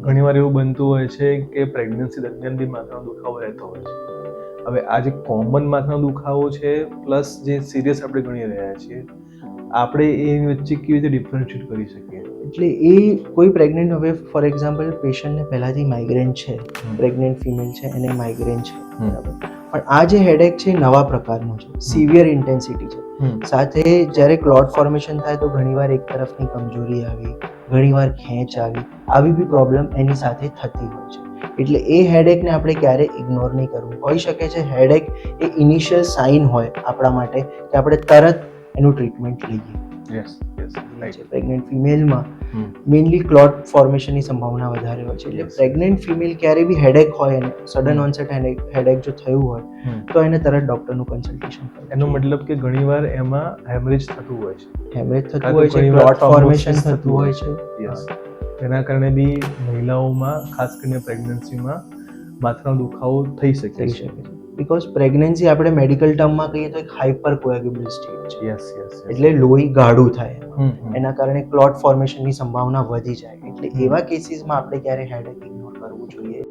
ઘણીવાર એવું બનતું હોય છે કે પ્રેગ્નન્સી દરમિયાન બી માથાનો દુખાવો રહેતો હોય છે. હવે આ જે કોમન માથાનો દુખાવો છે પ્લસ જે સિરિયસ આપણે ગણી રહ્યા છીએ, આપણે એની વચ્ચે કેવી રીતે ડિફરન્શિએટ કરી શકીએ? એટલે એ કોઈ પ્રેગ્નન્ટ, હવે ફોર એક્ઝામ્પલ પેશન્ટને પહેલાંથી માઇગ્રેન છે, પ્રેગ્નન્ટ ફિમેલ છે એને માઇગ્રેન છે, બરાબર, પણ આ જે હેડેક છે નવા પ્રકારનો છે, સિવિયર ઇન્ટેન્સિટી છે. સાથે જ્યારે ક્લોટ ફોર્મેશન થાય તો ઘણીવાર એક તરફની કમજોરી આવી, ઘણીવાર ખેંચ આવી બી પ્રોબ્લેમ એની સાથે થતી હોય છે. એટલે એ હેડેકને આપણે ક્યારે ઇગ્નોર નહીં કરવું. હોઈ શકે છે હેડેક એ ઇનિશિયલ સાઇન હોય આપણા માટે કે આપણે તરત એનું ટ્રીટમેન્ટ લઈએ. પ્રેગ્નન્ટ ફિમેલમાં મેઇનલી ક્લોટ ફોર્મેશનની સંભાવના વધારે હોય છે. એટલે પ્રેગ્નન્ટ ફિમેલ ક્યારે બી હેડેક હોય અને સડન ઓનસેટ હેડેક જો થયું હોય તો એને તરત ડોક્ટરનું કન્સલ્ટેશન કરવું. એનો મતલબ કે ઘણીવાર એમાં હેમરેજ થતું હોય છે, ક્લોટ ફોર્મેશન થતું હોય છે. એના કારણે બી મહિલાઓમાં ખાસ કરીને પ્રેગ્નન્સીમાં માથાનો દુખાવો થઈ શકે છે. બીકોઝ પ્રેગ્નન્સી આપણે મેડિકલ ટર્મમાં કહીએ તો એક હાઇપર કોએગ્યુબલ સ્ટેટ છે. એટલે લોહી ગાઢું થાય, એના કારણે ક્લોટ ફોર્મેશનની સંભાવના વધી જાય. એટલે એવા કેસીસમાં આપણે ક્યારે હેડેક ઇગ્નોર કરવું જોઈએ.